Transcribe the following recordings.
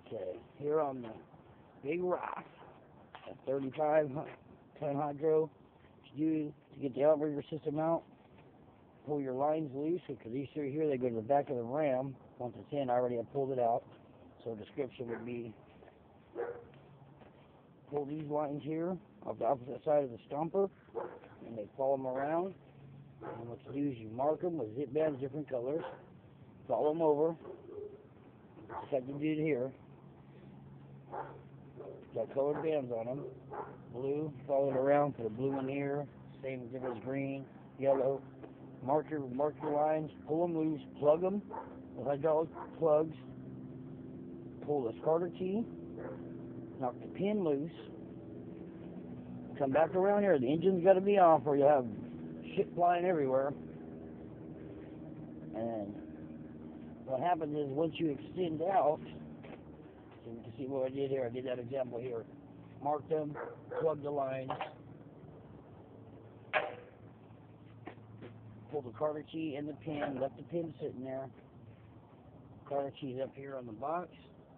Okay, here on the big Roth, a 35-ton hydro, to get the outrigger system out, pull your lines loose, because these three here, they go to the back of the ram. Once it's in, I already have pulled it out. So the description would be, pull these lines here off the opposite side of the stomper, and they follow them around. And what you do is you mark them with zip bands, different colors, follow them over, just like you did here. Got colored bands on them. Blue, follow it around, put a blue in here, same difference, green, yellow. Mark your lines, pull them loose, plug them with hydraulic plugs, pull the starter key, knock the pin loose, come back around here. The engine's got to be off or you'll have shit flying everywhere. And what happens is once you extend out, so you can see what I did here. I did that example here. Mark them, plug the lines, pull the starter key and the pin, left the pin sitting there. Starter key's up here on the box.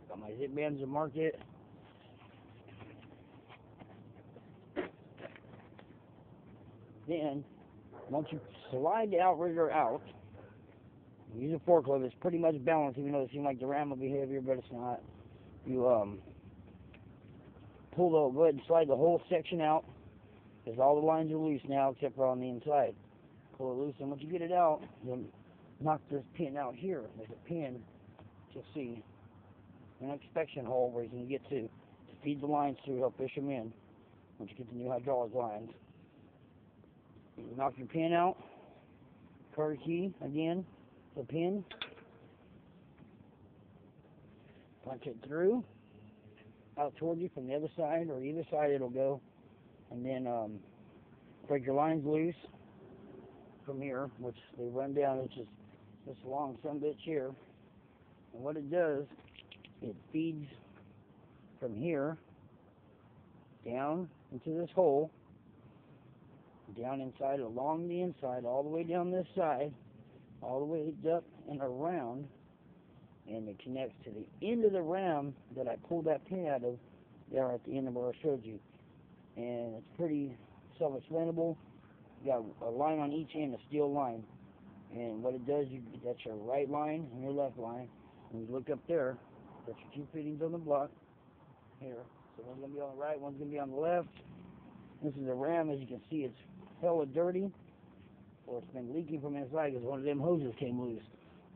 Got my zip bands to mark it. Then, once you slide the outrigger out, use a forklift. It's pretty much balanced, even though it seems like the ram will be heavier, but it's not. You go ahead and slide the whole section out, because all the lines are loose now, except for on the inside. Pull it loose, and once you get it out, then knock this pin out here. There's a pin, you'll see, an inspection hole where you can get to feed the lines through, help fish them in once you get the new hydraulic lines. You knock your pin out, starter key again, the pin, punch it through, out toward you from the other side, or either side it'll go, and then break your lines loose from here, which they run down, which is this long sumbitch here. And what it does, it feeds from here down into this hole, down inside, along the inside, all the way down this side, all the way up and around, and it connects to the end of the ram that I pulled that pin out of there at the end of where I showed you. And it's pretty self-explainable. You got a line on each end, a steel line. And what it does, that's your right line and your left line. And you look up there, that's your two fittings on the block here. So one's going to be on the right, one's going to be on the left. This is a ram, as you can see, it's hella dirty, or it's been leaking from inside because one of them hoses came loose.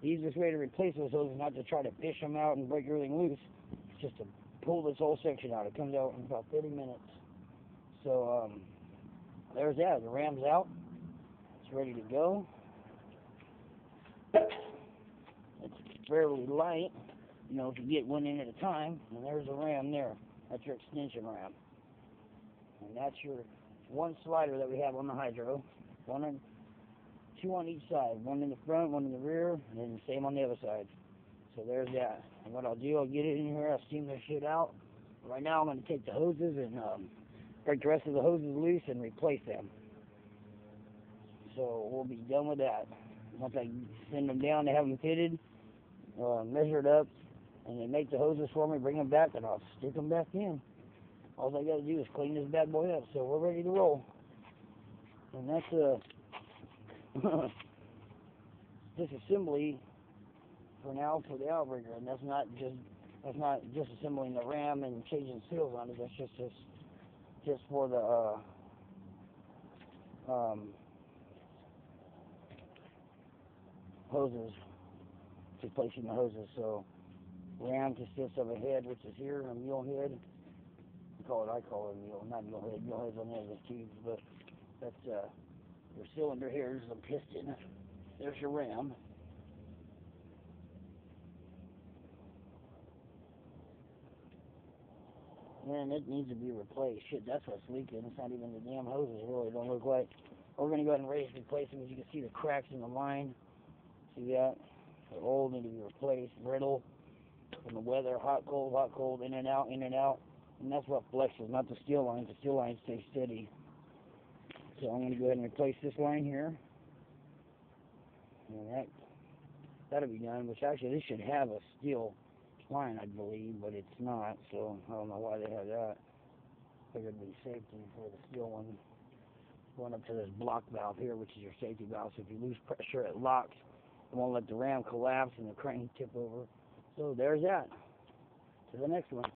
The easiest way to replace those hoses is not to try to fish them out and break everything loose. It's just to pull this whole section out. It comes out in about 30 minutes. So, there's that. The ram's out. It's ready to go. It's fairly light, you know, if you get one in at a time. And there's a ram there. That's your extension ram. And that's your one slider that we have on the hydro. Two on each side. One in the front, one in the rear, and then the same on the other side. So there's that. And what I'll do, I'll get it in here, I'll steam this shit out. Right now I'm going to take the hoses and break the rest of the hoses loose and replace them. So we'll be done with that. Once I send them down to have them fitted, measure it up, and they make the hoses for me, bring them back, and I'll stick them back in. All I got to do is clean this bad boy up, so we're ready to roll. And that's disassembly for now for the outrigger, and that's not just assembling the ram and changing seals on it. That's just for the hoses, replacing the hoses. So ram consists of a head, which is here, a mule head. I call it a mule, not mule head. Mule head's on the end of the tubes, but that's your cylinder here. There's a piston. There's your ram. And it needs to be replaced. Shit, that's what's leaking. It's not even the damn hoses, really. Don't look like. We're going to go ahead and replace them. As you can see, the cracks in the line. See that? They're old, need to be replaced. Brittle from the weather. Hot, cold, in and out, in and out. And that's what flexes, not the steel lines. The steel lines stay steady. So I'm going to go ahead and replace this line here. And that'll be done, which actually this should have a steel fine, I believe, but it's not, so I don't know why they have that. Figured it'd be safety for the steel one. Going up to this block valve here, which is your safety valve, so if you lose pressure, it locks. It won't let the ram collapse and the crane tip over. So there's that. To the next one.